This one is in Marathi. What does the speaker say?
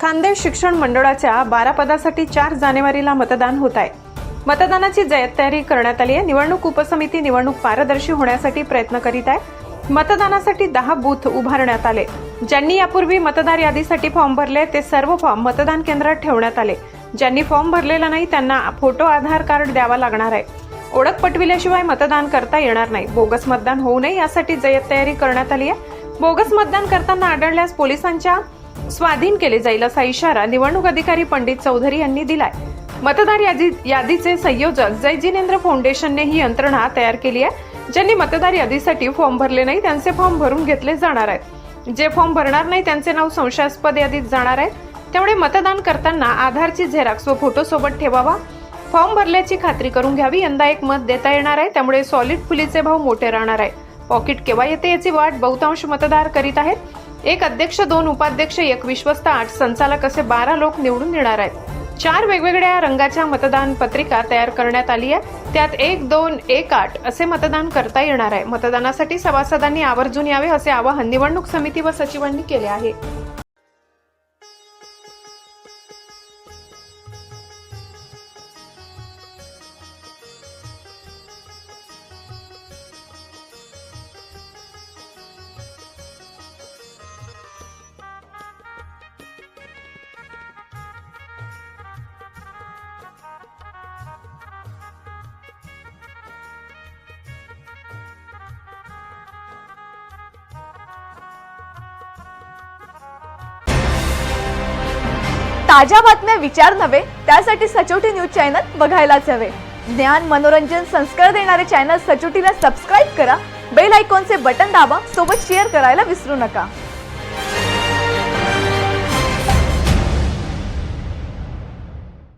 खानदेश शिक्षण मंडळाच्या 12 पदासाठी 4 जानेवारीला मतदान होत आहे। मतदानाची जय्यत तयारी करण्यात आली आहे। निवडणूक उपसमिती निवडणूक पारदर्शी होण्यासाठी प्रयत्न करीत आहे। मतदानासाठी 10 बूथ उभारण्यात आले। ज्यांनी यापूर्वी मतदार यादीसाठी फॉर्म भरले ते सर्व फॉर्म मतदान केंद्रात ठेवण्यात आले। ज्यांनी फॉर्म भरलेला नाही त्यांना फोटो आधार कार्ड द्यावा लागणार आहे। ओळख पटविल्याशिवाय मतदान करता येणार नाही। बोगस मतदान होऊ नये यासाठी जय्यत तयारी करण्यात आली आहे। बोगस मतदान करताना आढळल्यास पोलिसांच्या स्वाधीन केले जाईल असा इशारा निवडणूक अधिकारी पंडित चौधरी यांनी दिलाय। मतदार यादीचे संयोजक जय जिनेंद्र फाउंडेशनने ही यंत्रणा तयार केली आहे। ज्यांनी मतदार यादीसाठी फॉर्म भरले नाही त्यांचे फॉर्म भरून घेतले जाणार आहेत। जे फॉर्म भरणार नाही त्यांचे नाव संशयास्पद यादीत जाणार आहे। त्यामुळे मतदान करताना आधारची झेरॉक्स व फोटो सोबत ठेवावा। फॉर्म भरल्याची खात्री करून घ्यावी। यंदा एक मत देता येणार आहे, त्यामुळे सॉलिड फुलीचे भाव मोठे राहणार आहे। पॉकेट केव्हा येते याची वाट बहुतांश मतदार करीत आहेत। एक अध्यक्ष, 2 उपाध्यक्ष, 1 विश्वस्त, 8 संचालक असे 12 लोक निवडून येणार आहेत। 4 वेगवेगळ्या रंगाच्या मतदान पत्रिका तयार करण्यात आली आहे। त्यात 1, 2, 1, 8 असे मतदान करता येणार आहे। मतदानासाठी सभासदांनी आवर्जून यावे असे आवाहन निवडणूक समिती व सचिवांनी केले आहे। ताज्या बातम्या विचार नव्हे त्यासाठी सचोटी न्यूज चॅनल बघायलाच हवे। ज्ञान, मनोरंजन, संस्कार देणारे चॅनल सचोटीला सबस्क्राइब करा। बेल आयकॉनचे बटन दाबा। सोबत शेअर करायला विसरू नका।